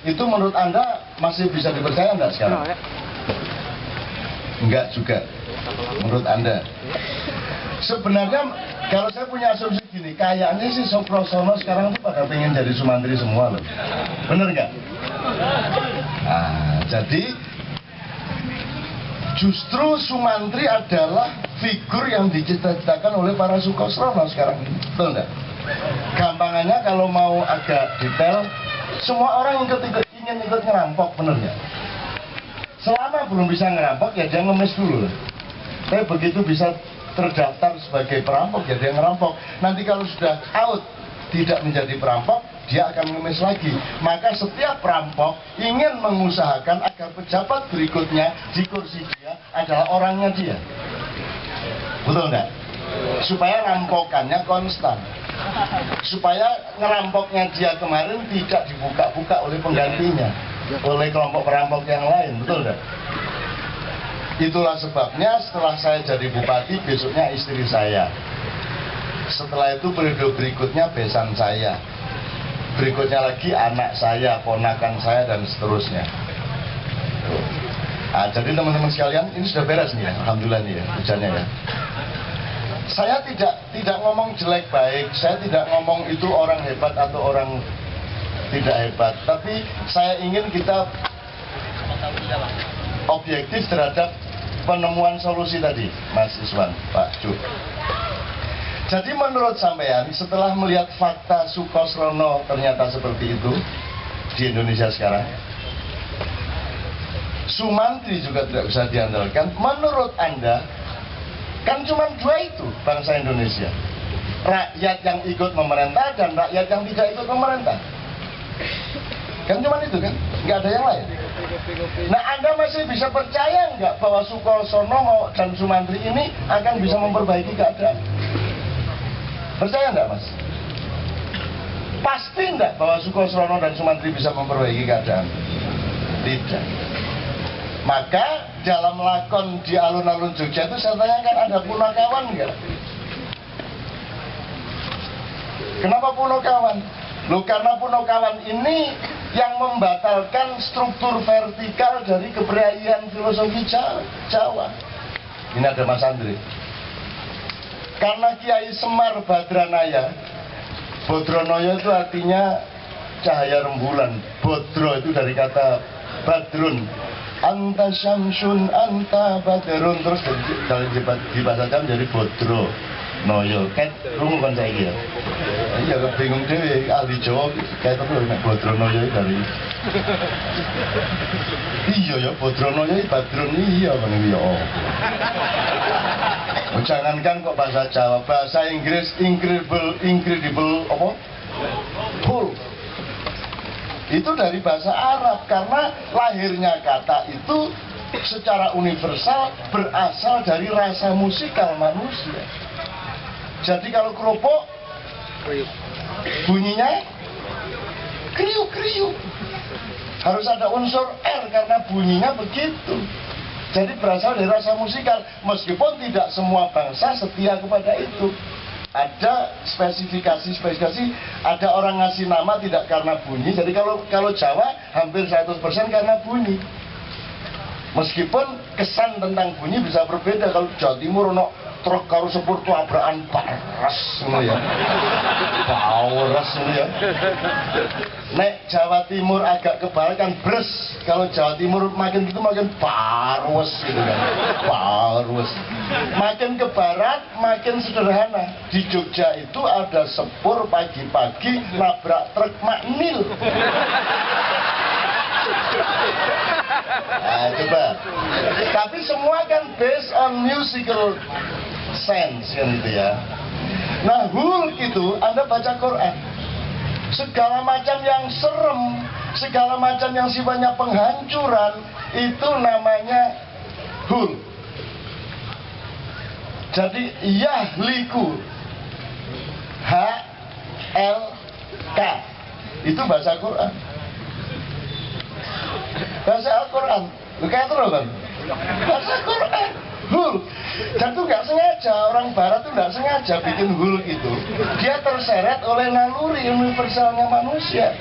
Itu menurut Anda masih bisa dipercaya enggak sekarang? Enggak juga. Menurut Anda? Sebenarnya kalau saya punya asumsi gini, kayaknya sih Sukrosono sekarang tuh pada pengen jadi Sumantri semua loh. Bener nggak? Nah, jadi justru Sumantri adalah figur yang dicita-citakan oleh para Sukosrono sekarang ini. Betul nggak? Gampangannya kalau mau agak detail, semua orang ingin ikut ngerampok, bener nggak? Selama belum bisa ngerampok ya dia ngemis dulu. Tapi begitu bisa terdaftar sebagai perampok ya dia ngerampok. Nanti kalau sudah out tidak menjadi perampok, dia akan ngemis lagi. Maka setiap perampok ingin mengusahakan agar pejabat berikutnya di kursi dia adalah orangnya dia. Betul nggak? Supaya rampokannya konstan, supaya ngerampoknya dia kemarin tidak dibuka-buka oleh penggantinya, oleh kelompok perampok yang lain. Betul nggak? Itulah sebabnya setelah saya jadi bupati, besoknya istri saya. Setelah itu periode berikutnya besan saya. Berikutnya lagi anak saya, ponakan saya, dan seterusnya. Nah, jadi teman-teman sekalian, ini sudah beres nih ya, alhamdulillah nih ya, hujannya ya. Saya tidak ngomong jelek baik, saya tidak ngomong itu orang hebat atau orang tidak hebat, tapi saya ingin kita objektif terhadap penemuan solusi tadi, Mas Iswan, Pak Cuk. Jadi menurut sampean, setelah melihat fakta Sukosrono ternyata seperti itu di Indonesia sekarang, Sumantri juga tidak bisa diandalkan. Menurut Anda, kan cuma dua itu bangsa Indonesia, rakyat yang ikut memerintah dan rakyat yang tidak ikut memerintah. Kan cuma itu kan, nggak ada yang lain. Nah, Anda masih bisa percaya nggak bahwa Sukosrono dan Sumantri ini akan bisa memperbaiki keadaan? Percaya nggak, Mas? Pasti nggak bahwa Sukosrono dan Sumantri bisa memperbaiki keadaan? Tidak. Maka dalam lakon di alun-alun Jogja itu saya tanyakan, ada Punakawan nggak? Kenapa Punakawan? Loh, karena Punakawan ini yang membatalkan struktur vertikal dari keberanian filosofi Jawa. Ini ada Mas Andre. Karena Kiai Semar Badranaya, Bodronoyo itu artinya cahaya rembulan. Bodro itu dari kata badrun. Anta syamsun, anta badrun. Terus di bahasa Jawa jadi Bodro Noyo, kayak rungu kan saya kira. Iya, bingung deh, ahli Jawa kayak itu nek Bodronoyo dari. Iya ya, Bodronoyo Badrun iya kan iya. Jangankan kok bahasa Jawa, bahasa Inggris incredible apa? Full. Itu dari bahasa Arab, karena lahirnya kata itu secara universal berasal dari rasa musikal manusia. Jadi kalau keropok bunyinya kriuk-kriuk, harus ada unsur R karena bunyinya begitu. Jadi berasal dari rasa musikal, meskipun tidak semua bangsa setia kepada itu. Ada spesifikasi, ada orang ngasih nama tidak karena bunyi. Jadi kalau Jawa hampir 100% karena bunyi. Meskipun kesan tentang bunyi bisa berbeda. Kalau Jawa Timur ono truk karo sepur tabrakan paras ngono ya. Paras ngono ya. Nek Jawa Timur agak kebalikan bres. Kalau Jawa Timur makin gitu makin parwes gitu kan. Parwes. Makin ke barat makin sederhana. Di Jogja itu ada sepur pagi-pagi nabrak truk maknil. Nah, coba. Tapi semua kan based on musical sense kan gitu ya. Nah, hul itu Anda baca Quran, segala macam yang serem, segala macam yang sifatnya penghancuran, itu namanya hul. Jadi yahliku, H-L-K, itu bahasa Quran. Bahasa Al-Quran, kayak terus kan? Bahasa Quran, hul. Dan itu nggak sengaja, orang Barat itu nggak sengaja bikin hul gitu. Dia terseret oleh naluri universalnya manusia.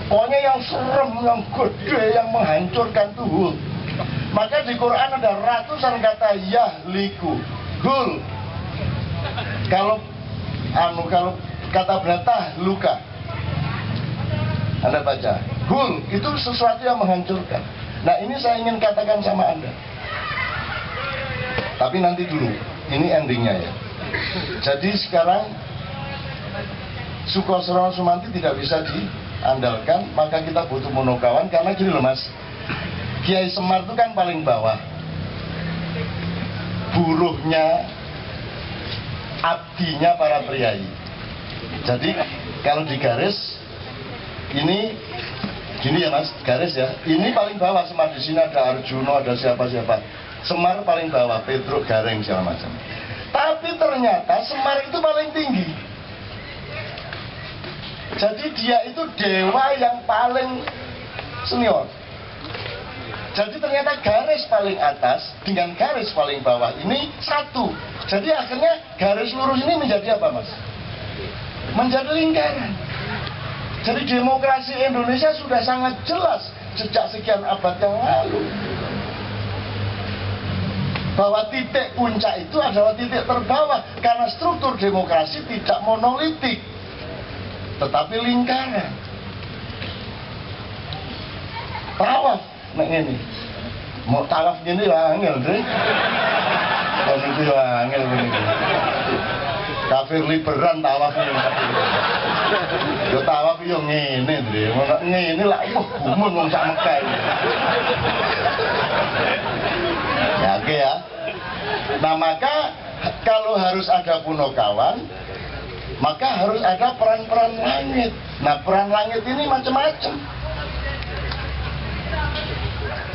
Pokoknya yang serem, yang gede, yang menghancurkan tubuh. Maka di Quran ada ratusan kata yahliku, hul. Kalau kata beratah luka, Anda baca hul itu sesuatu yang menghancurkan. Nah ini saya ingin katakan sama Anda. Tapi nanti dulu, ini endingnya ya. Jadi sekarang Sukosrono Sumanti tidak bisa diandalkan, maka kita butuh Monokawan. Karena gini loh Mas, Kiai Semar itu kan paling bawah, buruhnya, abdinya para priai. Jadi kalau digaris ini gini ya Mas, garis ya. Ini paling bawah Semar, di sini ada Arjuno, ada siapa-siapa. Semar paling bawah, Petruk, Gareng segala macam. Tapi ternyata Semar itu paling tinggi. Jadi dia itu dewa yang paling senior. Jadi ternyata garis paling atas dengan garis paling bawah ini satu. Jadi akhirnya garis lurus ini menjadi apa Mas? Menjadi lingkaran. Jadi demokrasi Indonesia sudah sangat jelas sejak sekian abad yang lalu, bahwa titik puncak itu adalah titik terbawah. Karena struktur demokrasi tidak monolitik, tetapi lingkaran. Tawaf, nek ini mau tawaf gini angel deh. Kalau itu angel begini. Kafir liberan tawaf ini. Yo tawaf yo ngene deh. Mau ngene lah, gumun wong sak Mekah. Ya oke ya. Nah maka kalau harus ada Punokawan, maka harus ada peran-peran langit. Nah peran langit ini macam-macam.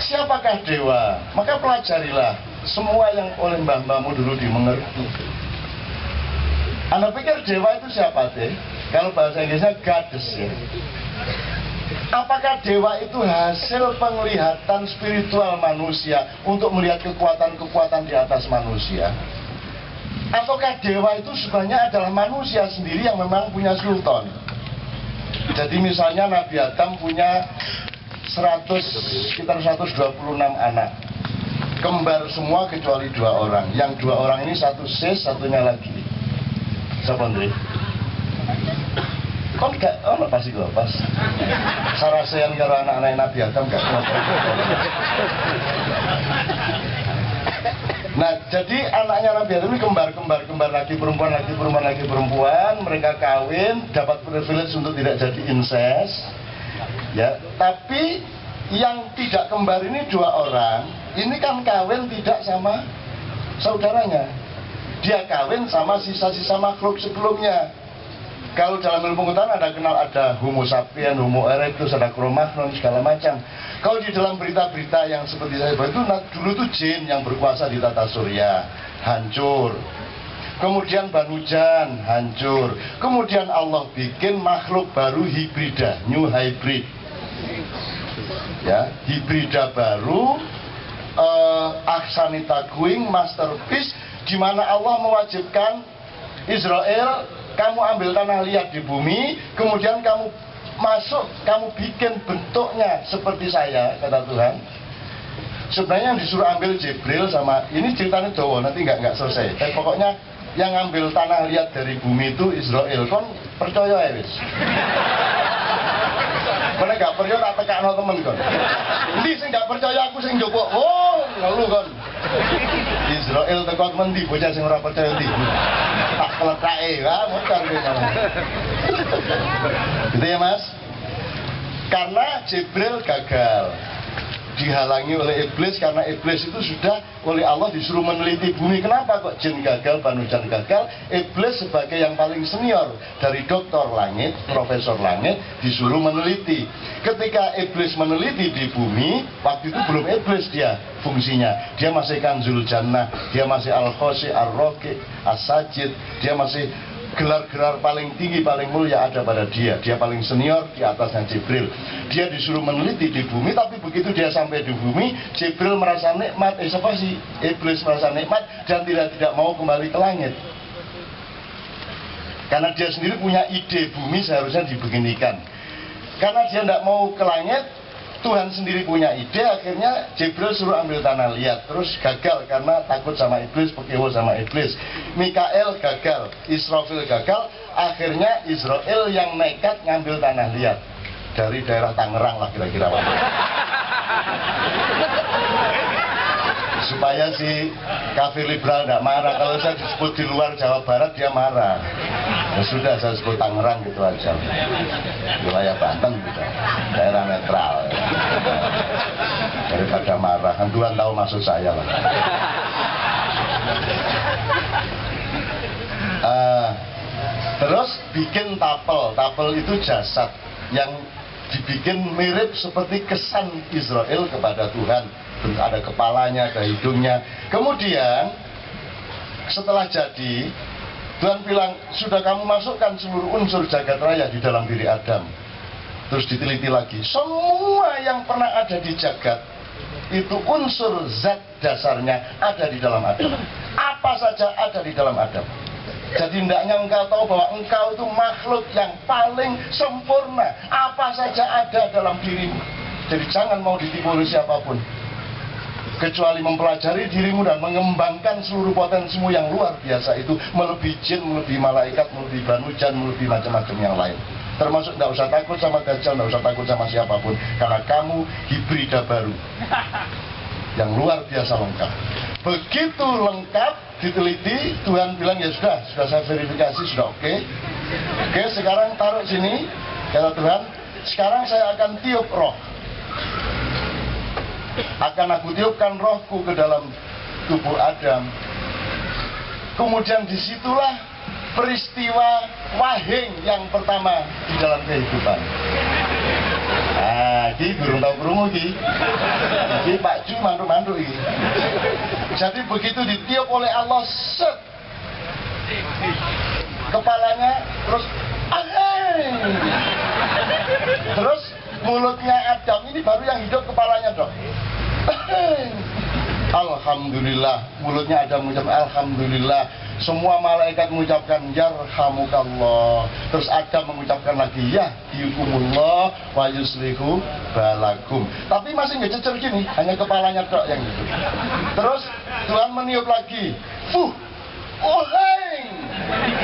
Siapakah dewa? Maka pelajarilah semua yang oleh mbah-mbahmu dulu dimengerti. Anda pikir dewa itu siapa deh? Kalau bahasa Inggrisnya goddess ya. Apakah dewa itu hasil penglihatan spiritual manusia untuk melihat kekuatan-kekuatan di atas manusia? Ataukah dewa itu sebenarnya adalah manusia sendiri yang memang punya sultan? Jadi misalnya Nabi Adam punya sekitar 126 anak, kembar semua kecuali 2 orang. Yang 2 orang ini satu sis, satunya lagi siapa Andre? Kon gak, pasti gue pas sarasean karo anak-anak Nabi Adam gak kuat. Nah jadi anaknya Nabi Adam ini kembar lagi perempuan, mereka kawin, dapat privilege untuk tidak jadi incest. Ya, tapi yang tidak kembar ini 2 orang, ini kan kawin tidak sama saudaranya. Dia kawin sama sisa-sisa makhluk sebelumnya. Kalau dalam ilmu pengetahuan ada Homo sapien, Homo erectus, ada Cro-Magnon segala macam. Kalau di dalam berita-berita yang seperti saya bahas itu, dulu itu jin yang berkuasa di tata surya, hancur. Kemudian Banujan, hancur. Kemudian Allah bikin makhluk baru hibrida, new hybrid. Ya, hibrida baru, Aksanita Kuing, masterpiece, di mana Allah mewajibkan Israel, kamu ambil tanah liat di bumi, kemudian kamu masuk, kamu bikin bentuknya seperti saya, kata Tuhan. Sebenarnya yang disuruh ambil Jibril sama, ini ceritanya Dawa, nanti nggak selesai. Tapi pokoknya yang ambil tanah liat dari bumi itu Israel. Kon percaya ya wis. Mana gak percaya tak tekakno temen kon. Ndi sing gak percaya aku sing njupuk. Oh, lalu kon. Israel tekok mendi bocah sing ora percaya ndi. Tak keletake, motor iki malah. Gitu ya, Mas. Karena Jibril gagal, dihalangi oleh iblis, karena iblis itu sudah oleh Allah disuruh meneliti bumi. Kenapa kok jin gagal, Banujan gagal? Iblis sebagai yang paling senior dari doktor langit, profesor langit, disuruh meneliti. Ketika iblis meneliti di bumi, waktu itu belum iblis dia fungsinya. Dia masih Kanzul Jannah, dia masih Al-Khosi, Ar-Roki, As-Sajid, dia masih gelar-gelar paling tinggi, paling mulia ada pada dia. Dia paling senior di atasnya Jibril. Dia disuruh meneliti di bumi, tapi begitu dia sampai di bumi, Jibril merasa nikmat, iblis merasa nikmat dan tidak mau kembali ke langit. Karena dia sendiri punya ide bumi seharusnya dibeginikan. Karena dia tidak mau ke langit, Tuhan sendiri punya ide, akhirnya Jibril suruh ambil tanah liat. Terus gagal karena takut sama iblis, pekewo sama iblis. Mikael gagal, Israfil gagal, akhirnya Israel yang nekat ngambil tanah liat. Dari daerah Tangerang lah kira-kira. Supaya si kafir liberal tidak marah. Kalau saya disebut di luar Jawa Barat dia marah. Ya sudah, saya sebut Tangerang gitu aja. Wilayah Banten gitu, daerah netral. Daripada marah, kan Tuhan tahu maksud saya lah. Terus bikin tapel. Tapel itu jasad yang dibikin mirip seperti kesan Israel kepada Tuhan. Ada kepalanya, ada hidungnya. Kemudian setelah jadi, Tuhan bilang, sudah kamu masukkan seluruh unsur jagat raya di dalam diri Adam. Terus diteliti lagi, semua yang pernah ada di jagat itu unsur zat dasarnya ada di dalam Adam. Apa saja ada di dalam Adam. Jadi hendaknya engkau tahu bahwa engkau itu makhluk yang paling sempurna. Apa saja ada dalam dirimu. Jadi jangan mau ditipu oleh siapapun, kecuali mempelajari dirimu dan mengembangkan seluruh potensimu yang luar biasa itu, melebihi jin, melebihi malaikat, melebihi banujan, melebihi macam-macam yang lain. Termasuk tidak usah takut sama Dajjal, tidak usah takut sama siapapun, karena kamu hibrida baru yang luar biasa lengkap. Begitu lengkap, diteliti, Tuhan bilang ya sudah saya verifikasi, sudah oke. Oke, sekarang taruh sini, kata Tuhan, sekarang saya akan tiup roh. Akan aku tiupkan rohku ke dalam tubuh Adam. Kemudian disitulah peristiwa wahing yang pertama di dalam kehidupan. Nah, ini belum tahu kerungu ini. Ini Pak Ju mandu-mandu ini. Jadi begitu ditiup oleh Allah, set, kepalanya terus aheng. Terus mulutnya Adam ini baru yang hidup, kepalanya dong. Alhamdulillah, mulutnya Adam mengucap Alhamdulillah. Semua malaikat mengucapkan Yarhamukallah. Terus Adam mengucapkan lagi Yahdikumullah wa yuslihu balakum. Tapi masih nggak cecer gini, hanya kepalanya dok yang itu. Terus Tuhan meniup lagi, oheng.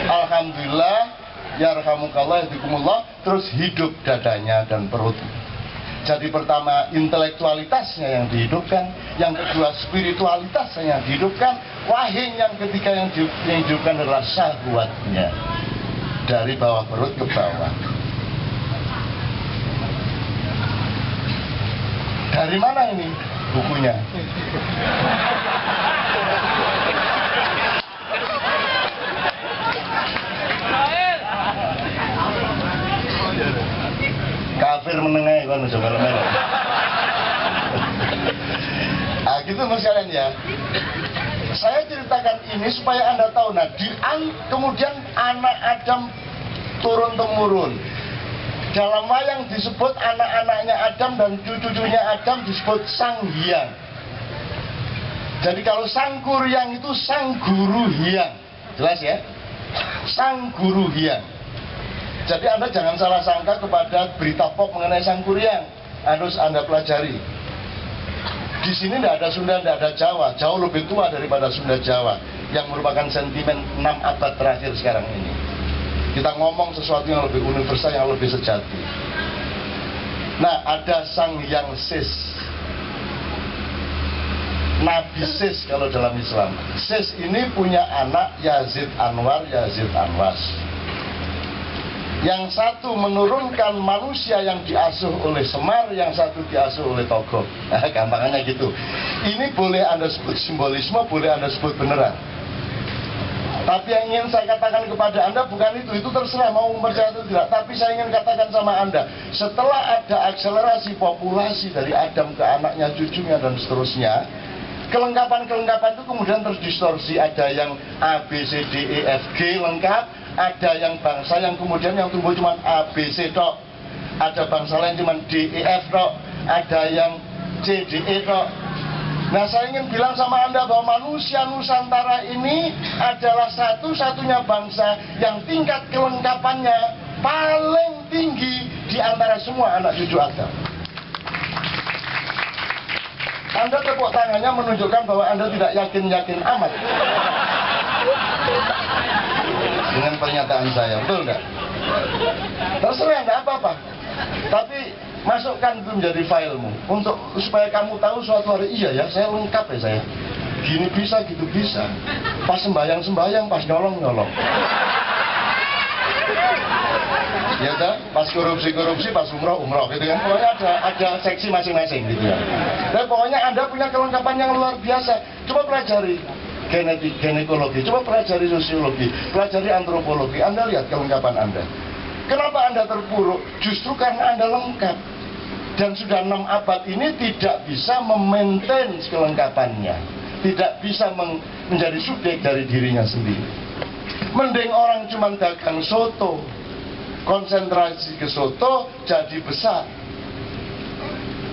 Alhamdulillah, Yarhamukallah, Yahdikumullah. Terus hidup dadanya dan perut. Jadi pertama intelektualitasnya yang dihidupkan, yang kedua spiritualitasnya yang dihidupkan, wahing yang ketiga yang dihidupkan adalah syahwatnya dari bawah perut ke bawah. Dari mana ini bukunya? Kafir menengah kan coba lemah. Ah gitu mas kalian ya. Saya ceritakan ini supaya Anda tahu. Nah, kemudian anak Adam turun temurun. Dalam wayang disebut anak-anaknya Adam dan cucu-cucunya Adam disebut Sang Hyang. Jadi kalau Sang Kuryang itu Sang Guru Hyang. Jelas ya? Sang Guru Hyang. Jadi Anda jangan salah sangka kepada berita pop mengenai Sang Kuryang. Harus Anda pelajari. Di sini tidak ada Sunda, tidak ada Jawa. Jauh lebih tua daripada Sunda Jawa, yang merupakan sentimen 6 abad terakhir sekarang ini. Kita ngomong sesuatu yang lebih universal, yang lebih sejati. Nah, ada Sang Hyang Sis, Nabi Sis kalau dalam Islam. Sis ini punya anak Yazid Anwar, Yazid Anwas. Yang satu menurunkan manusia yang diasuh oleh Semar, yang satu diasuh oleh Togog. Nah, gampangannya gitu. Ini boleh Anda sebut simbolisme, boleh Anda sebut beneran. Tapi yang ingin saya katakan kepada Anda bukan itu terserah mau percaya atau tidak. Tapi saya ingin katakan sama Anda, setelah ada akselerasi populasi dari Adam ke anaknya, cucunya, dan seterusnya, kelengkapan-kelengkapan itu kemudian terdistorsi. Ada yang A, B, C, D, E, F, G lengkap. Ada yang bangsa yang kemudian yang tumbuh cuma A, B, C tok. Ada bangsa lain cuma D, E, F tok. Ada yang C, D, E tok. Nah, saya ingin bilang sama Anda bahwa manusia Nusantara ini adalah satu-satunya bangsa yang tingkat kelengkapannya paling tinggi di antara semua anak cucu Adam. Anda tepuk tangannya menunjukkan bahwa Anda tidak yakin-yakin amat dengan pernyataan saya, betul nggak? Terserah, nggak apa-apa. Tapi masukkan itu menjadi filemu untuk supaya kamu tahu suatu hari, iya ya, saya lengkap ya saya. Gini bisa, gitu bisa. Pas sembahyang, pas nyolong. Ya kan? Pas korupsi, pas umroh gitu kan. Pokoknya ada seksi masing-masing gitu ya. Dan pokoknya Anda punya kelengkapan yang luar biasa. Coba pelajari ginekologi, coba pelajari sosiologi, pelajari antropologi. Anda lihat kelengkapan Anda. Kenapa Anda terpuruk? Justru karena Anda lengkap. Dan sudah 6 abad ini tidak bisa memaintain kelengkapannya, tidak bisa menjadi subjek dari dirinya sendiri. Mending orang cuma dagang soto, konsentrasi ke soto jadi besar,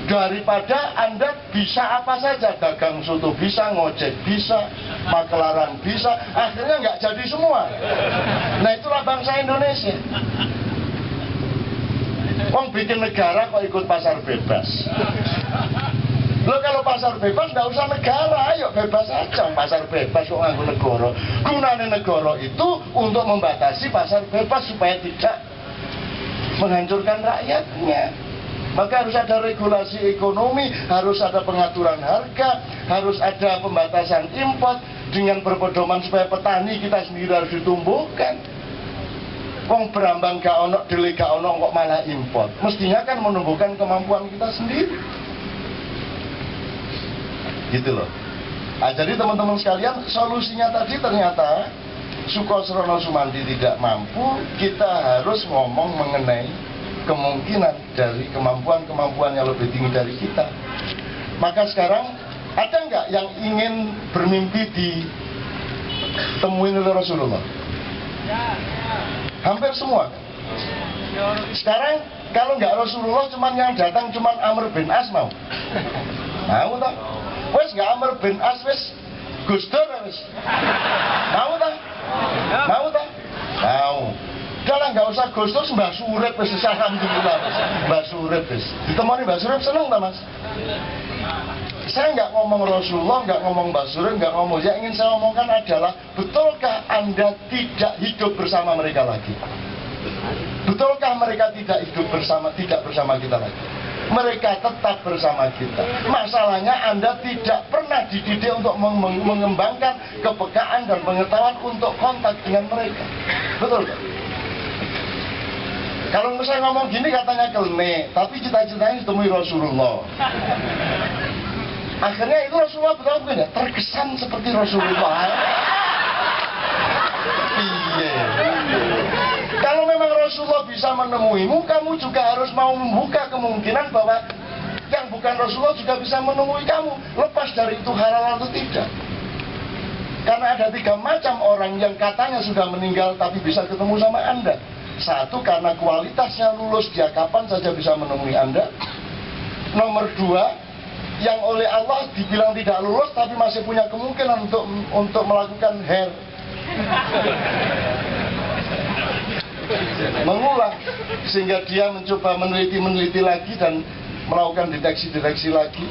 daripada Anda bisa apa saja, dagang soto bisa, ngojek bisa, makelaran bisa, akhirnya nggak jadi semua. Nah itulah bangsa Indonesia. Wong bikin negara kok ikut pasar bebas. Lo kalau pasar bebas nggak usah negara, ayo bebas aja. Pasar bebas kok nganggo negara. Gunanya negara itu untuk membatasi pasar bebas supaya tidak menghancurkan rakyatnya. Maka harus ada regulasi ekonomi, harus ada pengaturan harga, harus ada pembatasan impor dengan berpedoman supaya petani kita sendiri harus ditumbuhkan. Wong berambang gak ono, dele gak ono kok malah impor. Mestinya kan menumbuhkan kemampuan kita sendiri. Gitu loh. Nah, jadi teman-teman sekalian, solusinya tadi ternyata Sukosrono Sumantri tidak mampu. Kita harus ngomong mengenai kemungkinan dari kemampuan-kemampuan yang lebih tinggi dari kita. Maka sekarang ada nggak yang ingin bermimpi ditemuin oleh Rasulullah? Hampir semua. Sekarang kalau nggak Rasulullah, cuman yang datang cuman Amr bin As mau tak? Wes nggak Amr bin As, wes Gus Dur wes mau tak? Mau. Udah lah, nggak usah Gus Dur, Mbah Surip wes, alhamdulillah wes. Mbah Surip wes. Ditemani Mbah Surip seneng tak mas? Saya nggak ngomong Rasulullah, nggak ngomong Mbah Surip, nggak ngomong. Yang ingin saya omongkan adalah, betulkah Anda tidak hidup bersama mereka lagi? Betulkah mereka tidak bersama kita lagi? Mereka tetap bersama kita. Masalahnya Anda tidak pernah dididik untuk mengembangkan kepekaan dan pengetahuan untuk kontak dengan mereka. Betul kan? Kalau saya ngomong gini katanya kelene, tapi cita-citanya ditemui Rasulullah. Akhirnya itu Rasulullah betul ya, terkesan seperti Rasulullah. Iya. Kalau memang Rasulullah bisa menemuimu, kamu juga harus mau membuka kemungkinan bahwa yang bukan Rasulullah juga bisa menemui kamu. Lepas dari itu halal atau tidak. Karena ada 3 macam orang yang katanya sudah meninggal tapi bisa ketemu sama Anda. Satu, karena kualitasnya lulus, dia kapan saja bisa menemui Anda. Nomor 2, yang oleh Allah dibilang tidak lulus tapi masih punya kemungkinan untuk melakukan mengulang, sehingga dia mencoba meneliti lagi dan melakukan deteksi lagi.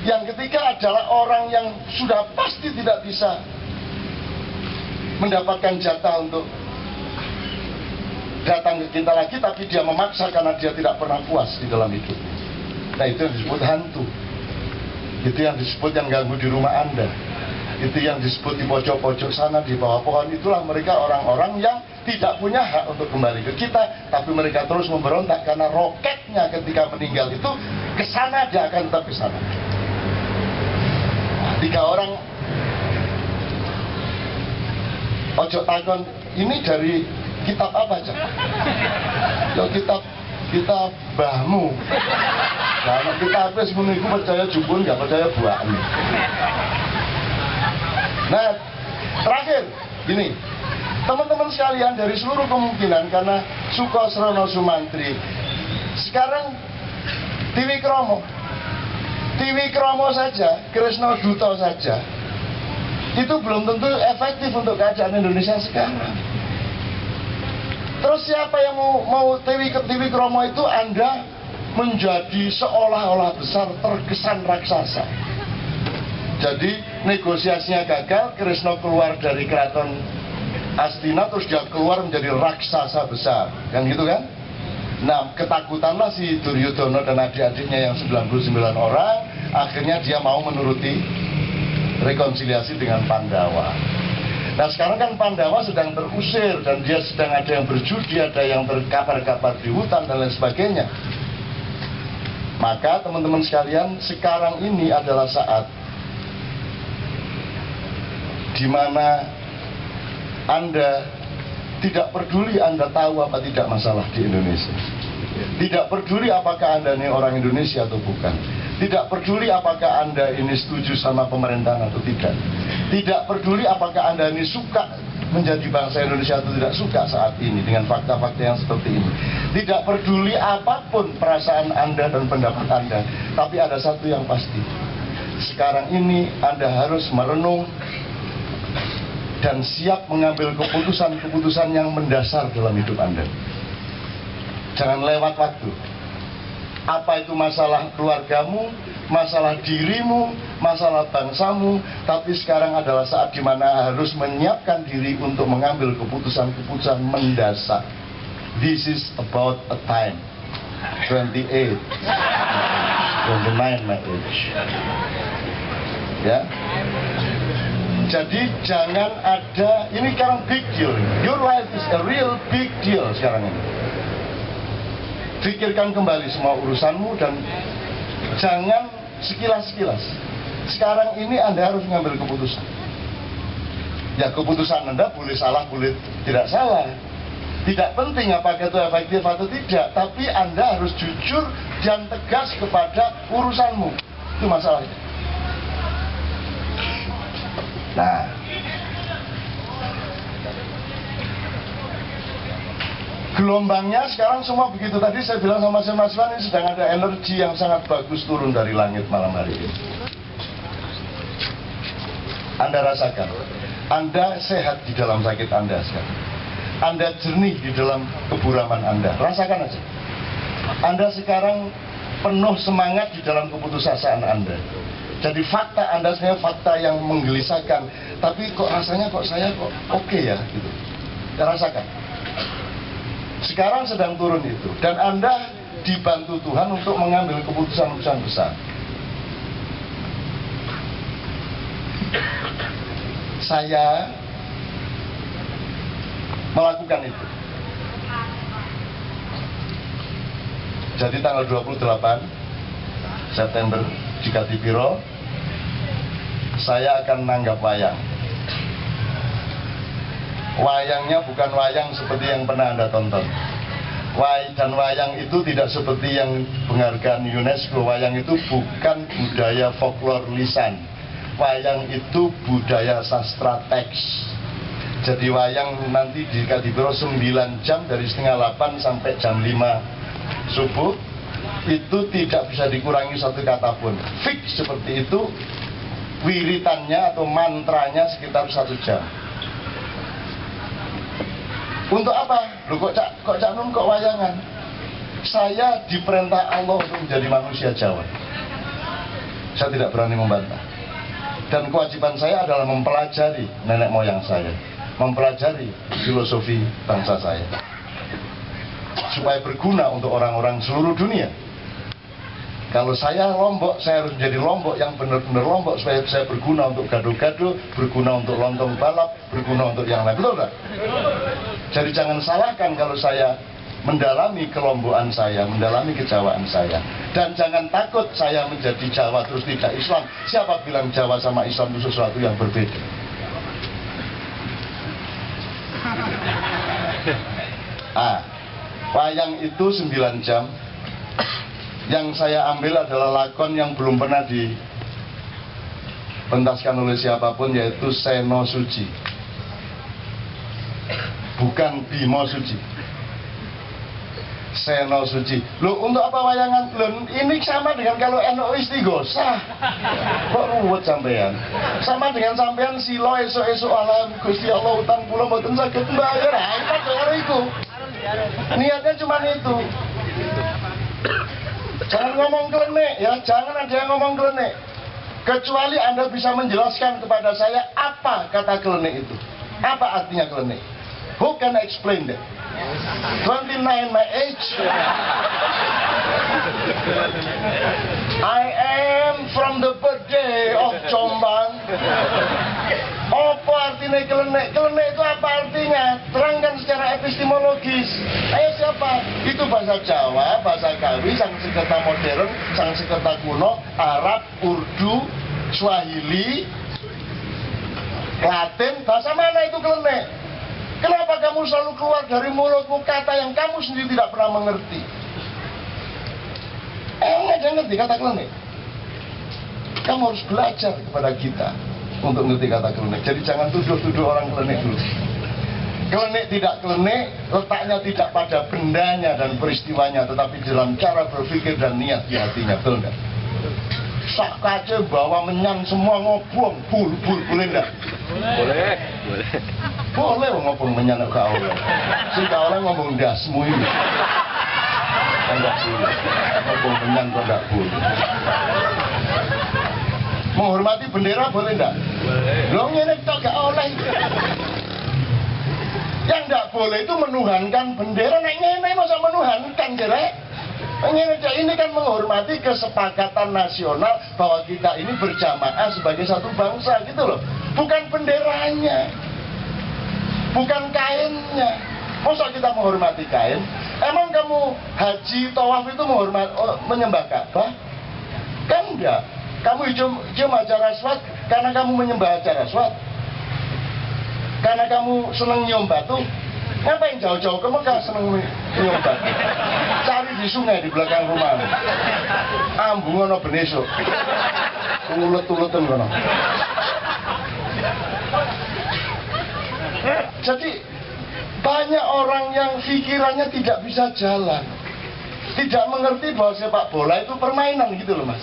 Yang ketiga adalah orang yang sudah pasti tidak bisa mendapatkan jatah untuk datang ke kita lagi, tapi dia memaksa karena dia tidak pernah puas di dalam hidup. Nah itu yang disebut hantu. Itu yang disebut yang ganggu di rumah Anda. Itu yang disebut di pojok-pojok sana, di bawah pohon. Itulah mereka orang-orang yang tidak punya hak untuk kembali ke kita, tapi mereka terus memberontak karena roketnya ketika meninggal itu ke sana, dia akan tetap ke sana. 3 orang pojok takon, ini dari kitab apa aja? Ya kitab bahmu. Nah, kita habis menunggu percaya jubun, nggak percaya buahmu. Nah, terakhir, gini, teman-teman sekalian, dari seluruh kemungkinan, karena Sukosrono Sumantri, sekarang Tiwi Kromo saja, Kresno Duto saja, itu belum tentu efektif untuk keadaan Indonesia sekarang. Terus siapa yang mau TV Kromo itu Anda menjadi seolah-olah besar, terkesan raksasa. Jadi negosiasinya gagal, Kresna keluar dari keraton Astina, terus dia keluar menjadi raksasa besar, kan gitu kan? Nah, ketakutanlah si Duryodhana dan adik-adiknya yang 99 orang, akhirnya dia mau menuruti rekonsiliasi dengan Pandawa. Nah, sekarang kan Pandawa sedang terusir dan dia sedang ada yang berjudi, ada yang berkabar-kabar di hutan dan lain sebagainya. Maka teman-teman sekalian, sekarang ini adalah saat di mana Anda tidak peduli Anda tahu apa tidak masalah di Indonesia. Tidak peduli apakah Anda ini orang Indonesia atau bukan. Tidak peduli apakah Anda ini setuju sama pemerintahan atau tidak. Tidak peduli apakah Anda ini suka menjadi bangsa Indonesia atau tidak suka saat ini dengan fakta-fakta yang seperti ini. Tidak peduli apapun perasaan Anda dan pendapat Anda. Tapi ada satu yang pasti. Sekarang ini Anda harus merenung dan siap mengambil keputusan-keputusan yang mendasar dalam hidup Anda. Jangan lewat waktu. Apa itu masalah keluargamu, masalah dirimu, masalah bangsamu, tapi sekarang adalah saat di mana harus menyiapkan diri untuk mengambil keputusan-keputusan mendasar. This is about a time. 28, 29 my age. Ya. Jadi jangan ada, ini sekarang big deal. Your life is a real big deal sekarang ini. Pikirkan kembali semua urusanmu dan jangan sekilas-sekilas. Sekarang ini Anda harus mengambil keputusan. Ya, keputusan Anda boleh salah, boleh tidak salah. Tidak penting apakah itu efektif atau tidak, tapi Anda harus jujur dan tegas kepada urusanmu. Itu masalahnya. Nah, gelombangnya sekarang semua begitu. Tadi saya bilang sama Mas Iwan, ini sedang ada energi yang sangat bagus turun dari langit malam hari ini. Anda rasakan, Anda sehat di dalam sakit Anda sekarang. Anda jernih di dalam keburaman Anda. Rasakan aja. Anda sekarang penuh semangat di dalam keputusasaan Anda. Jadi fakta Anda sebenarnya fakta yang menggelisahkan, tapi kok rasanya kok saya kok oke ya gitu. Ya, rasakan. Sekarang sedang turun itu, dan Anda dibantu Tuhan untuk mengambil keputusan-keputusan besar. Saya melakukan itu. Jadi tanggal 28 September di Kadipiro, saya akan nanggap wayang. Wayangnya bukan wayang seperti yang pernah Anda tonton. Dan wayang itu tidak seperti yang penghargaan UNESCO. Wayang itu bukan budaya folklore lisan. Wayang itu budaya sastra teks. Jadi wayang nanti di Kadipiro 9 jam dari setengah 8 sampai jam 5 subuh. Itu tidak bisa dikurangi satu kata pun. Fix seperti itu. Wiritannya atau mantranya sekitar 1 jam. Untuk apa? Loh kok Cak Nun kok wayangan? Saya diperintah Allah untuk menjadi manusia Jawa. Saya tidak berani membantah. Dan kewajiban saya adalah mempelajari nenek moyang saya, mempelajari filosofi bangsa saya, supaya berguna untuk orang-orang seluruh dunia. Kalau saya Lombok, saya harus menjadi Lombok yang benar-benar Lombok, supaya saya berguna untuk gado-gado, berguna untuk lontong balap, berguna untuk yang lain. Betul tak? Jadi jangan salahkan kalau saya mendalami kelombokan saya, mendalami kejawaan saya. Dan jangan takut saya menjadi Jawa terus tidak Islam. Siapa bilang Jawa sama Islam itu sesuatu yang berbeda? Wayang itu 9 jam. Yang saya ambil adalah lakon yang belum pernah dipentaskan oleh siapapun, yaitu Seno Suci. Bukan Bimo Suci. Seno Suci. Loh, untuk apa wayangan? Loh, ini sama dengan kalau NU Istighosah. Kok ruwet sampean? Sama dengan sampean silo esok-esok alam Gusti Allah utang kula mboten saged mbayar. Itu karo iku. Niatnya cuma itu. Jangan ngomong klenik ya, jangan ada yang ngomong klenik. Kecuali Anda bisa menjelaskan kepada saya apa kata klenik itu. Apa artinya klenik? Who can explain that? 29 my age. I am from the birthday of Jombang. Apa artinya klenik? Klenik itu apa artinya? Terangkan secara epistemologis. Ayo siapa? Itu bahasa Jawa, bahasa Kawi, Sanskerta modern, Sanskerta kuno, Arab, Urdu, Swahili, Latin. Bahasa mana itu klenik? Kenapa kamu selalu keluar dari mulutmu kata yang kamu sendiri tidak pernah mengerti? Nggak ngerti kata klenik. Kamu harus belajar kepada kita untuk ngerti kata klenik. Jadi jangan tuduh-tuduh orang klenik dulu. Klenik tidak klenik, letaknya tidak pada bendanya dan peristiwanya, tetapi dalam cara berpikir dan niat di hatinya. Betul nggak? Sak kaca bawa menyan semua ngobong, boleh nggak? Boleh. Boleh ngobong menyan ke Allah. Si orang ngomong dasmu ini. Enggak boleh. Ngobong menyan kok enggak boleh. Menghormati bendera boleh enggak? Boleh. Loh ngene tok gak oleh. Yang enggak boleh itu menuhankan bendera. Nek ngene masa menuhankan jerek? Ini kan menghormati kesepakatan nasional bahwa kita ini berjamaah sebagai satu bangsa gitu loh. Bukan benderanya, bukan kainnya. Masa kita menghormati kain? Emang kamu haji tawaf itu menyembah Ka'bah? Kan enggak. Kamu cium hajar aswad karena kamu menyembah hajar aswad. Karena kamu senang nyium batu. Ngapain jauh-jauh ke Mekah seneng nyium batu? Cari di sungai di belakang rumah. Ambung ono benesuk. Ulet-uletan kono. Jadi banyak orang yang pikirannya tidak bisa jalan, tidak mengerti bahwa sepak bola itu permainan gitu loh mas.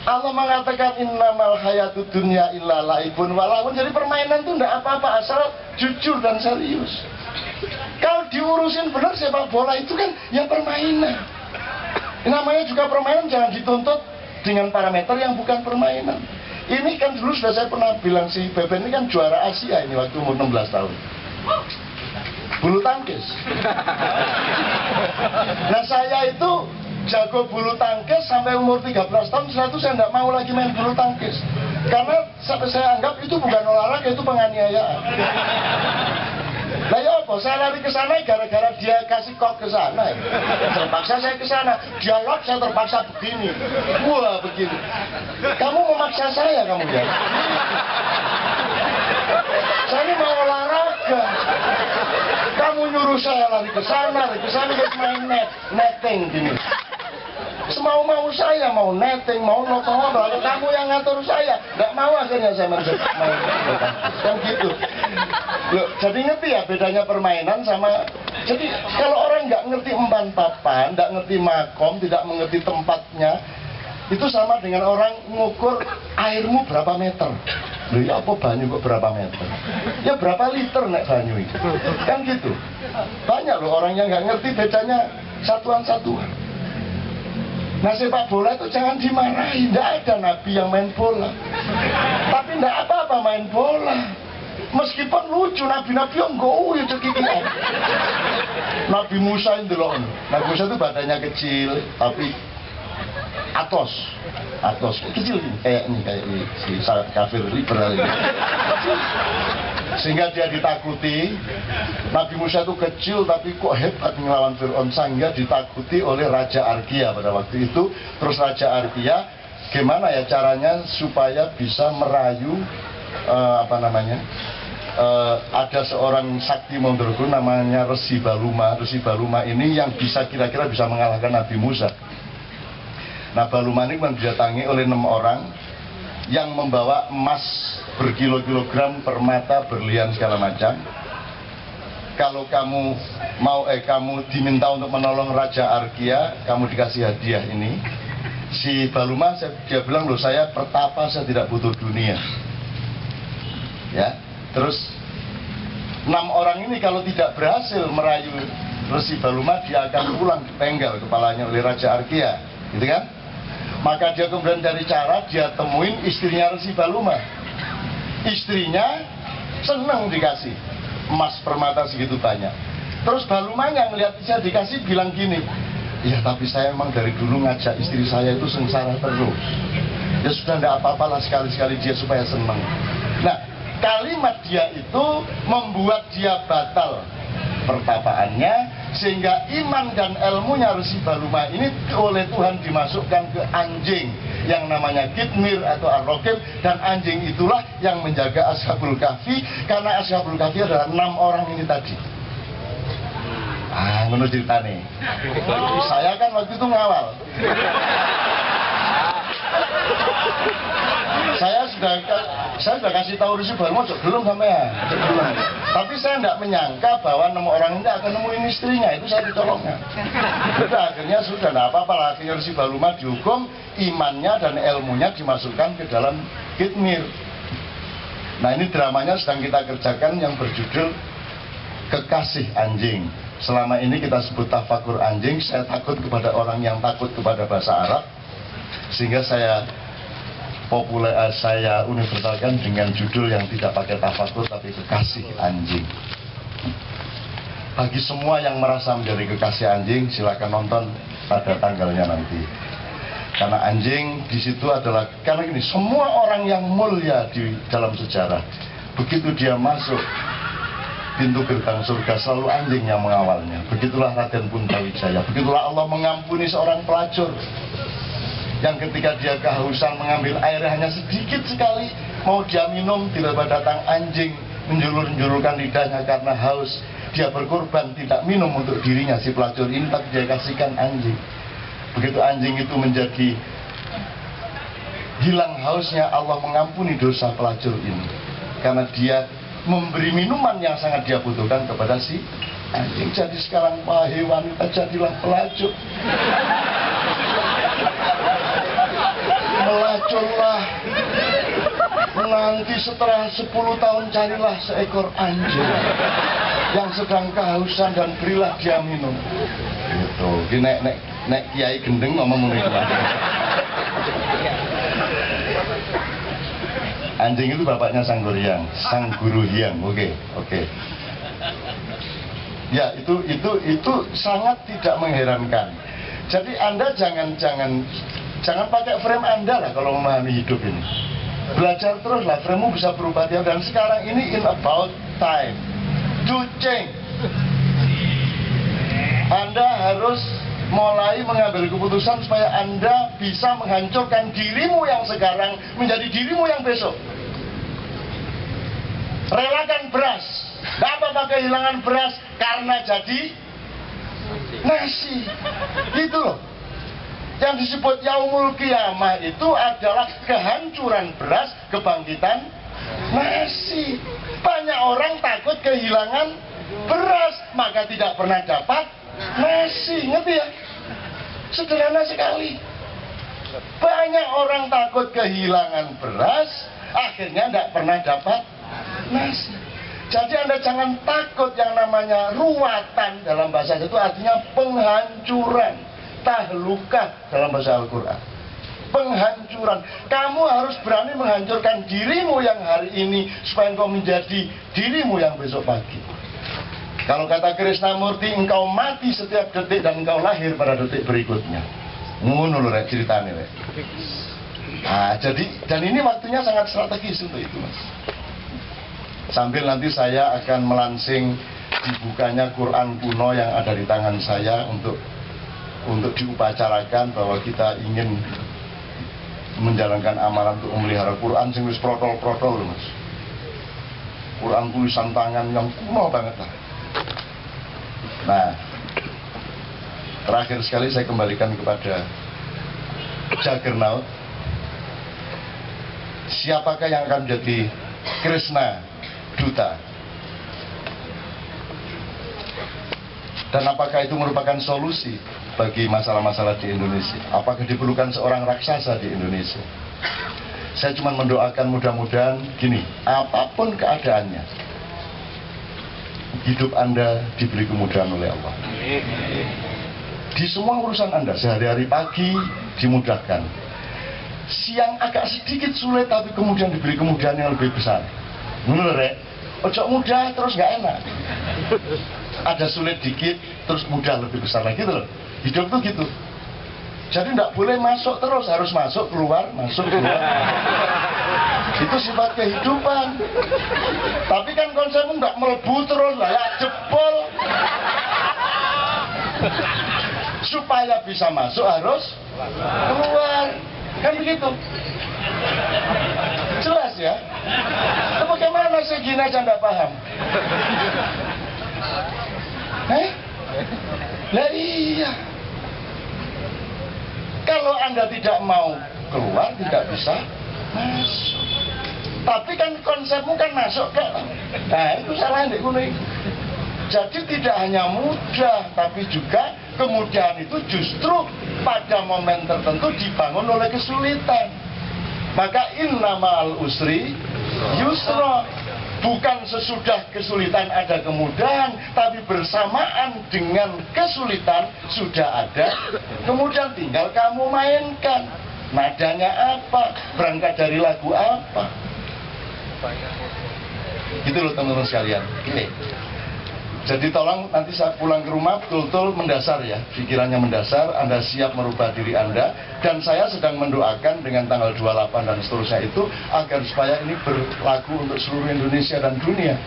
Allah mengatakan innamal hayatud dunya illa laibun walahun. Jadi permainan itu tidak apa-apa asal jujur dan serius. Kalau diurusin benar sepak bola itu kan ya permainan. Namanya juga permainan, jangan dituntut dengan parameter yang bukan permainan. Ini kan dulu sudah saya pernah bilang, si Beben ini kan juara Asia ini waktu umur 16 tahun. Bulu tangkis. Nah saya itu jago bulu tangkis sampai umur 13 tahun. Setelah itu saya tidak mau lagi main bulu tangkis. Karena saya anggap itu bukan olahraga, itu penganiayaan. Nah ya apa, saya lari ke sana gara-gara dia kasih kok ke sana. Terpaksa saya ke sana. Dia lock, saya terpaksa begini. Wah begini. Kamu memaksa saya kamu ya. Saya ini mau olahraga. Kamu nyuruh saya lari ke sana terus main netting gini. Semau-mau saya, mau netting, mau ngobrol, kamu yang ngatur saya. Nggak mau akhirnya saya main kan gitu. Loh, jadi ngerti ya bedanya permainan sama. Jadi kalau orang nggak ngerti empan papan, nggak ngerti makom, tidak mengerti tempatnya, itu sama dengan orang ngukur airmu berapa meter. Loh ya apa banyu kok berapa meter? Ya berapa liter nek banyu itu? Kan gitu. Banyak loh orang yang nggak ngerti bedanya satuan-satuan. Nah sepak bola itu jangan dimarahi. Tidak ada nabi yang main bola. Tapi tidak apa-apa main bola. Meskipun lucu, nabi-nabi yang ya cekikian. Nabi Musa itu loh. Nabi Musa itu badannya kecil, tapi atos kecil kayak ini si kafir liberal ini. Sehingga dia ditakuti. Nabi Musa itu kecil tapi kok hebat melawan Fir'aun, sehingga ditakuti oleh Raja Arkia pada waktu itu. Terus Raja Arkia gimana ya caranya supaya bisa merayu ada seorang sakti Mondrogo namanya Resi Baluma. Resi Baluma ini yang kira-kira bisa mengalahkan Nabi Musa. Nah Baluma ini didatangi oleh 6 orang yang membawa emas berkilo-kilogram, permata, berlian segala macam. Kalau kamu kamu diminta untuk menolong Raja Arkia, kamu dikasih hadiah ini. Si Baluma dia bilang, loh saya pertapa, saya tidak butuh dunia. Ya, terus 6 orang ini kalau tidak berhasil merayu Resi Baluma, dia akan pulang dipenggal kepalanya oleh Raja Arkia, gitu kan? Maka dia kemudian cari cara, dia temuin istrinya Resi Baluma. Istrinya seneng dikasih emas permata segitu banyak. Terus Balumanya ngelihat saya dikasih bilang gini, ya tapi saya memang dari dulu ngajak istri saya itu sengsara terus. Ya sudah tidak apa-apalah, sekali-sekali dia supaya senang. Nah, kalimat dia itu membuat dia batal pertapaannya, sehingga iman dan ilmunya Resi Baluma ini oleh Tuhan dimasukkan ke anjing yang namanya Kitmir atau Ar-Raqib, dan anjing itulah yang menjaga Ashabul Kahfi, karena Ashabul Kahfi adalah 6 orang ini tadi. Menurut cerita nih, saya kan waktu itu ngawal. Saya sudah kasih tahu Resi Baluma, belum sampean. Tapi saya tidak menyangka bahwa 6 orang ini akan nemuin istrinya, itu saya ditolongnya. Sudah, akhirnya sudah tidak apa-apa, akhirnya Resi Baluma dihukum, imannya dan ilmunya dimasukkan ke dalam Kitmir. Nah, ini dramanya sedang kita kerjakan yang berjudul Kekasih Anjing. Selama ini kita sebut tafakur anjing. Saya takut kepada orang yang takut kepada bahasa Arab, sehingga saya universalkan dengan judul yang tidak pakai tafakur tapi Kekasih Anjing. Bagi semua yang merasa menjadi kekasih anjing, silakan nonton pada tanggalnya nanti. Karena anjing di situ adalah, karena gini, semua orang yang mulia di dalam sejarah, begitu dia masuk pintu gerbang surga, selalu anjing yang mengawalnya. Begitulah Raden Puntawijaya. Begitulah Allah mengampuni seorang pelacur yang ketika dia kehausan mengambil air hanya sedikit sekali, mau dia minum, tiba-tiba datang anjing menjulur-julurkan lidahnya karena haus. Dia berkorban tidak minum untuk dirinya si pelacur ini, tapi dia kasihkan anjing. Begitu anjing itu menjadi hilang hausnya, Allah mengampuni dosa pelacur ini karena dia memberi minuman yang sangat dia butuhkan kepada si anjing. Jadi sekarang, wahai wanita, jadilah pelacur. Melacurlah. Nanti setelah 10 tahun carilah seekor anjing yang sedang kehausan dan berilah dia minum. Gitu. Nek kiai gendeng ngomong begitu. Anjing itu bapaknya Sang Goryang, Sang Guru Hyang. Oke. Ya, itu sangat tidak mengherankan. Jadi Anda jangan pakai frame Anda lah kalau memahami hidup ini. Belajar terus lah, framemu bisa berubah tiap. Dan sekarang ini in about time to change. Anda harus mulai mengambil keputusan supaya Anda bisa menghancurkan dirimu yang sekarang menjadi dirimu yang besok. Relakan beras. Apa kehilangan beras karena jadi nasi. Itu loh. Yang disebut Yaumul Qiyamah itu adalah kehancuran beras, kebangkitan nasi. Banyak orang takut kehilangan beras, maka tidak pernah dapat nasi. Ngerti ya? Sederhana sekali. Banyak orang takut kehilangan beras, akhirnya tidak pernah dapat nasi. Jadi Anda jangan takut, yang namanya ruwatan dalam bahasa itu artinya penghancuran. Tahlukah dalam bahasa Al-Quran. Penghancuran. Kamu harus berani menghancurkan dirimu yang hari ini supaya engkau menjadi dirimu yang besok pagi. Kalau kata Krishnamurti, engkau mati setiap detik dan engkau lahir pada detik berikutnya. Ngono lho ceritanya. Nah, jadi dan ini waktunya sangat strategis untuk itu, Mas. Sambil nanti saya akan melansing dibukanya Quran kuno yang ada di tangan saya untuk diupacarakan bahwa kita ingin menjalankan amalan untuk memelihara Quran sing wis protol-protol, Mas. Quran tulisan tangan yang kuno banget lah. Nah, terakhir sekali saya kembalikan kepada Juggernaut. Siapakah yang akan menjadi Krishna Duta? Dan apakah itu merupakan solusi bagi masalah-masalah di Indonesia? Apakah diperlukan seorang raksasa di Indonesia? Saya cuma mendoakan mudah-mudahan gini, apapun keadaannya, hidup Anda diberi kemudahan oleh Allah. Di semua urusan Anda, sehari-hari pagi dimudahkan. Siang agak sedikit sulit, tapi kemudian diberi kemudahan yang lebih besar. Bener rek? Ojo mudah terus nggak enak. Ada sulit dikit, terus mudah lebih besar lagi gitu loh. Hidup tuh gitu. Jadi nggak boleh masuk terus, harus masuk keluar, masuk keluar. Itu sifat kehidupan. Tapi kan konsepnya nggak melebu terus lah ya, jebol. Supaya bisa masuk harus keluar. Kan begitu. Jelas ya. Nah, bagaimana sih gini aja nggak paham? Lah iya. Kalau Anda tidak mau keluar, tidak bisa masuk. Tapi kan konsepmu kan masuk ke. Nah itu salah ndek kuno. Jadi tidak hanya mudah, tapi juga kemudahan itu justru pada momen tertentu dibangun oleh kesulitan. Maka innamal usri yusra. Bukan sesudah kesulitan ada kemudahan, tapi bersamaan dengan kesulitan sudah ada kemudian, tinggal kamu mainkan. Nadanya apa, berangkat dari lagu apa. Gitu loh teman-teman sekalian. Gini. Jadi tolong nanti saat pulang ke rumah betul-betul mendasar ya, pikirannya mendasar, Anda siap merubah diri Anda. Dan saya sedang mendoakan dengan tanggal 28 dan seterusnya itu agar supaya ini berlaku untuk seluruh Indonesia dan dunia.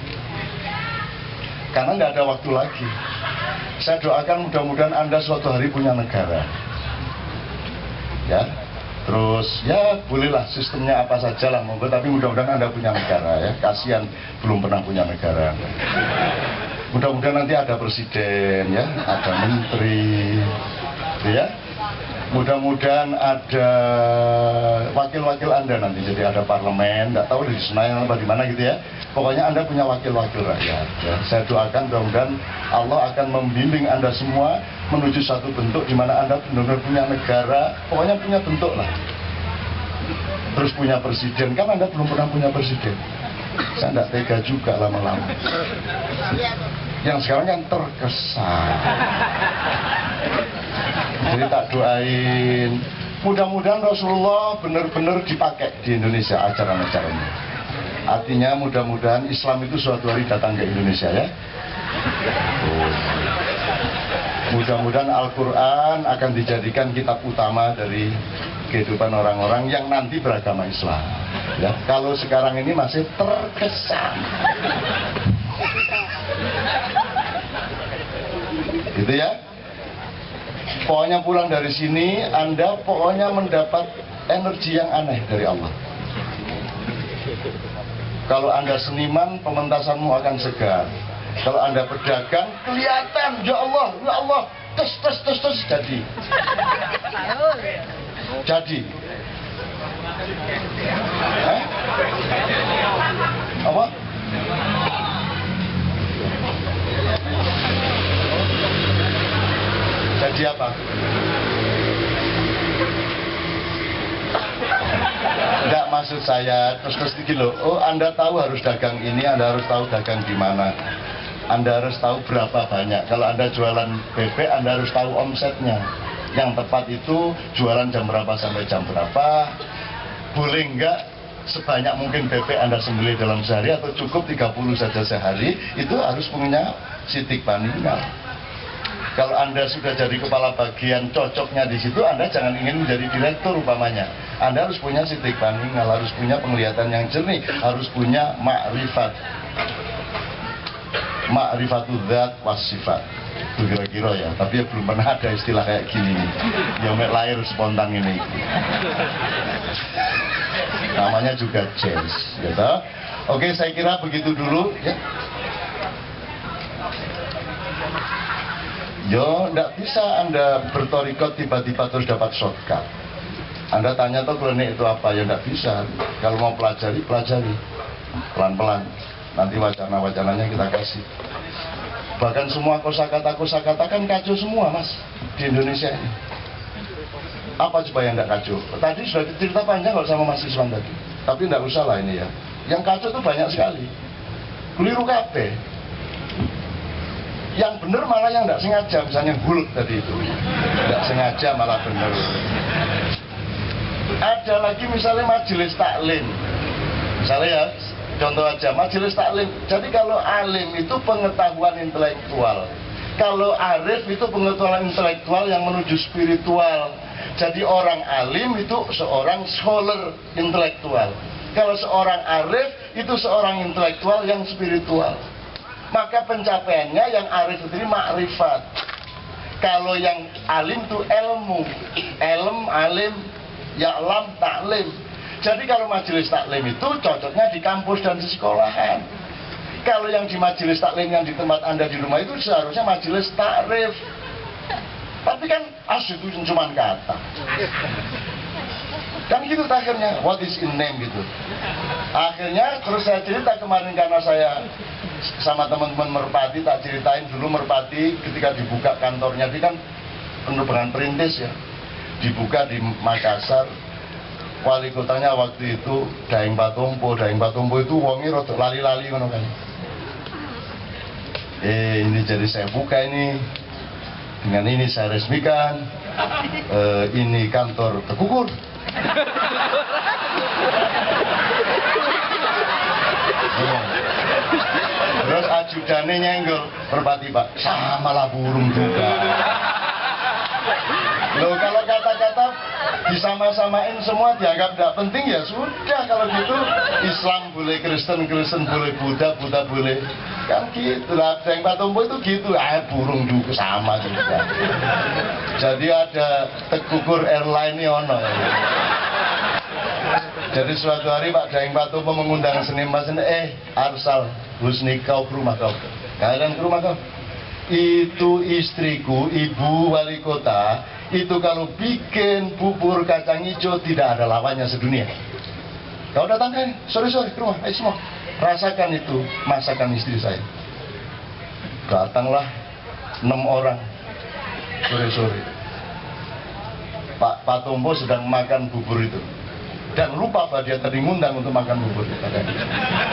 Karena nggak ada waktu lagi. Saya doakan mudah-mudahan Anda suatu hari punya negara. Ya, terus ya bolehlah sistemnya apa saja lah, tapi mudah-mudahan Anda punya negara ya. Kasihan belum pernah punya negara. Mudah-mudahan nanti ada presiden ya, ada menteri, ya. Mudah-mudahan ada wakil-wakil Anda nanti, jadi ada parlemen, nggak tahu di Senayan apa di mana gitu ya. Pokoknya Anda punya wakil-wakil rakyat. Ya. Saya doakan mudah-mudahan Allah akan membimbing Anda semua menuju satu bentuk di mana Anda benar-benar punya negara, pokoknya punya bentuk lah. Terus punya presiden, kan Anda belum pernah punya presiden. Saya tidak tega juga lama-lama. Yang sekarang kan terkesan. Jadi tak doain mudah-mudahan Rasulullah benar-benar dipakai di Indonesia acara-acaranya. Artinya mudah-mudahan Islam itu suatu hari datang ke Indonesia ya. Mudah-mudahan Al-Quran akan dijadikan kitab utama dari kehidupan orang-orang yang nanti beragama Islam. Ya, kalau sekarang ini masih terkesan. Gitu ya. Pokoknya pulang dari sini Anda pokoknya mendapat energi yang aneh dari Allah. Kalau Anda seniman, pementasanmu akan segar. Kalau Anda pedagang, kelihatan, ya Allah, tes, jadi. Jadi. Apa? Jadi apa? Enggak, maksud saya terus gini loh. Oh, Anda tahu harus dagang ini, Anda harus tahu dagang di mana. Anda harus tahu berapa banyak. Kalau Anda jualan bebek, Anda harus tahu omsetnya. Yang tepat itu jualan jam berapa sampai jam berapa. Boleh enggak sebanyak mungkin bebek Anda sembelih dalam sehari atau cukup 30 saja sehari. Itu harus punya sitik paningal. Kalau Anda sudah jadi kepala bagian, cocoknya di situ, Anda jangan ingin menjadi direktur umpamanya. Anda harus punya sitik paningal, harus punya penglihatan yang jernih, harus punya ma'rifat. Ma'rifatul dzat was sifat. Itu kira-kira ya, tapi ya belum pernah ada istilah kayak gini nih. Yang lahir spontan ini. Namanya juga jazz, gitu. Oke, saya kira begitu dulu ya. Yo, enggak bisa Anda bertorikot tiba-tiba terus dapat shortcut. Anda tanya toh klinik itu apa, ya enggak bisa. Kalau mau pelajari pelan-pelan. Nanti wacana-wacananya kita kasih. Bahkan semua kosakata kan kacau semua mas di Indonesia ini. Apa coba yang enggak kacau? Tadi sudah cerita panjang kalau sama Mas Iswan tadi. Tapi enggak usah lah ini ya. Yang kacau itu banyak sekali. Keliru kabeh. Yang bener malah yang nggak sengaja, misalnya Hulk tadi itu, nggak sengaja malah bener. Ada lagi misalnya majelis taklim, misalnya ya, contoh aja majelis taklim. Jadi kalau alim itu pengetahuan intelektual, kalau arif itu pengetahuan intelektual yang menuju spiritual. Jadi orang alim itu seorang scholar intelektual. Kalau seorang arif itu seorang intelektual yang spiritual. Maka pencapaiannya yang arif itu makrifat. Kalau yang alim itu ilmu, alim, ya'lam, taklim. Jadi kalau majelis taklim itu cocoknya di kampus dan di sekolahan. Kalau yang di majelis taklim yang di tempat Anda di rumah itu seharusnya majelis takrif. Tapi kan itu cuma kata. Kan gitu akhirnya, what is in name gitu. Akhirnya terus saya cerita kemarin karena saya sama teman-teman Merpati, tak ceritain dulu Merpati ketika dibuka kantornya, dia kan penerbangan perintis ya, dibuka di Makassar. Wali kotanya waktu itu Daeng Patompo itu wongi rodok lali-lali ngono kan. Ini jadi saya buka ini, dengan ini saya resmikan, ini kantor Tekukur. Terus ajudannya nyenggol, Merpati Pak, samalah burung juga. Loh kalau kata-kata disama-samain semua dianggap tidak penting ya sudah, kalau gitu Islam boleh, Kristen boleh, Buddha boleh. Kan gitu lah, Daeng Patompo itu gitu, burung juga sama juga. Jadi ada Tekukur Airline ini ono ya. Jadi suatu hari Pak Daeng Patompo mengundang seniman, Arsal, Husni kau ke rumah kau. Kalian ke rumah kau. Itu istriku, ibu wali kota, itu kalau bikin bubur kacang hijau tidak ada lawannya sedunia. Kau datang kan, sore ke rumah, ayo semua rasakan itu masakan istri saya. Datanglah 6 orang sore. Pak Patompo sedang makan bubur itu dan lupa bahwa dia tadi ngundang untuk makan bubur itu.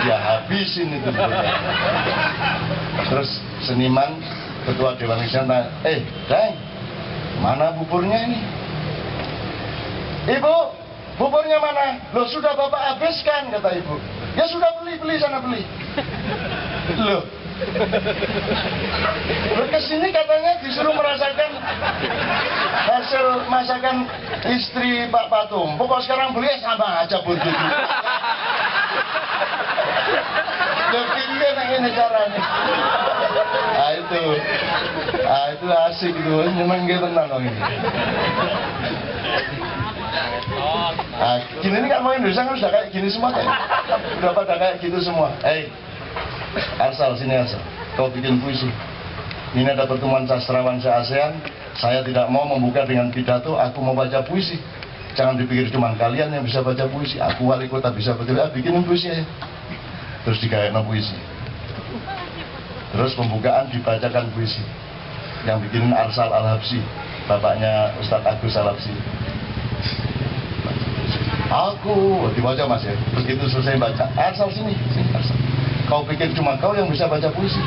Dia habisin itu buburnya. Terus seniman ketua Dewan Kesenian, Daeng, mana buburnya ini? Ibu, buburnya mana? Loh sudah bapak habiskan, kata ibu. Ya sudah beli sana beli. Loh kesini katanya disuruh merasakan hasil masakan istri Pak Patompo, kok sekarang beli sama aja bodoh. Loh ini caranya. Itu asik itu, memang gitu tenang dong ini. Gini kan mau Indonesia kan sudah kayak gini semua kan? Udah pada kayak gitu semua. Arsal, sini Arsal, kau bikin puisi. Ini ada pertemuan sastrawan se-ASEAN. Saya tidak mau membuka dengan pidato, aku mau baca puisi. Jangan dipikir cuma kalian yang bisa baca puisi, aku wali kota bisa baca, bikinin puisi aja. Terus digayain puisi. Terus pembukaan dibacakan puisi. Yang bikinin Arsal Al-Habsyi, bapaknya Ustadz Agus Al-Habsyi. Aku dibaca mas ya. Begitu selesai baca, Arsal sini Arsal. Kau pikir cuma kau yang bisa baca puisi?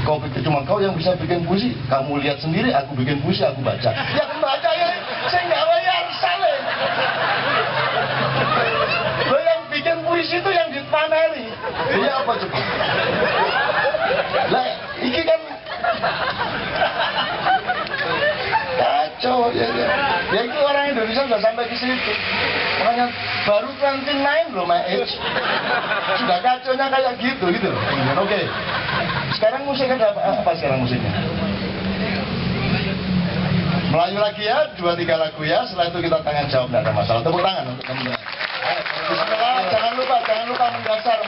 Kau pikir cuma kau yang bisa bikin puisi? Kamu lihat sendiri, aku bikin puisi, aku baca. Yang baca ya, saya nggak bayar Arsal ya. Lo yang bikin puisi itu yang dipaneli. Iya apa coba? Lah, ini kan kacau ya. Ya itu orang Indonesia sudah sampai ke situ. Makanya baru 29 loh, sudah kacaunya kayak gitu. Oke. Sekarang musiknya apa sekarang musiknya? Melayu lagi ya, 2-3 lagu ya. Setelah itu kita tanya jawab, tidak ada masalah. Tepuk tangan untuk teman-teman. Jangan lupa mendasar.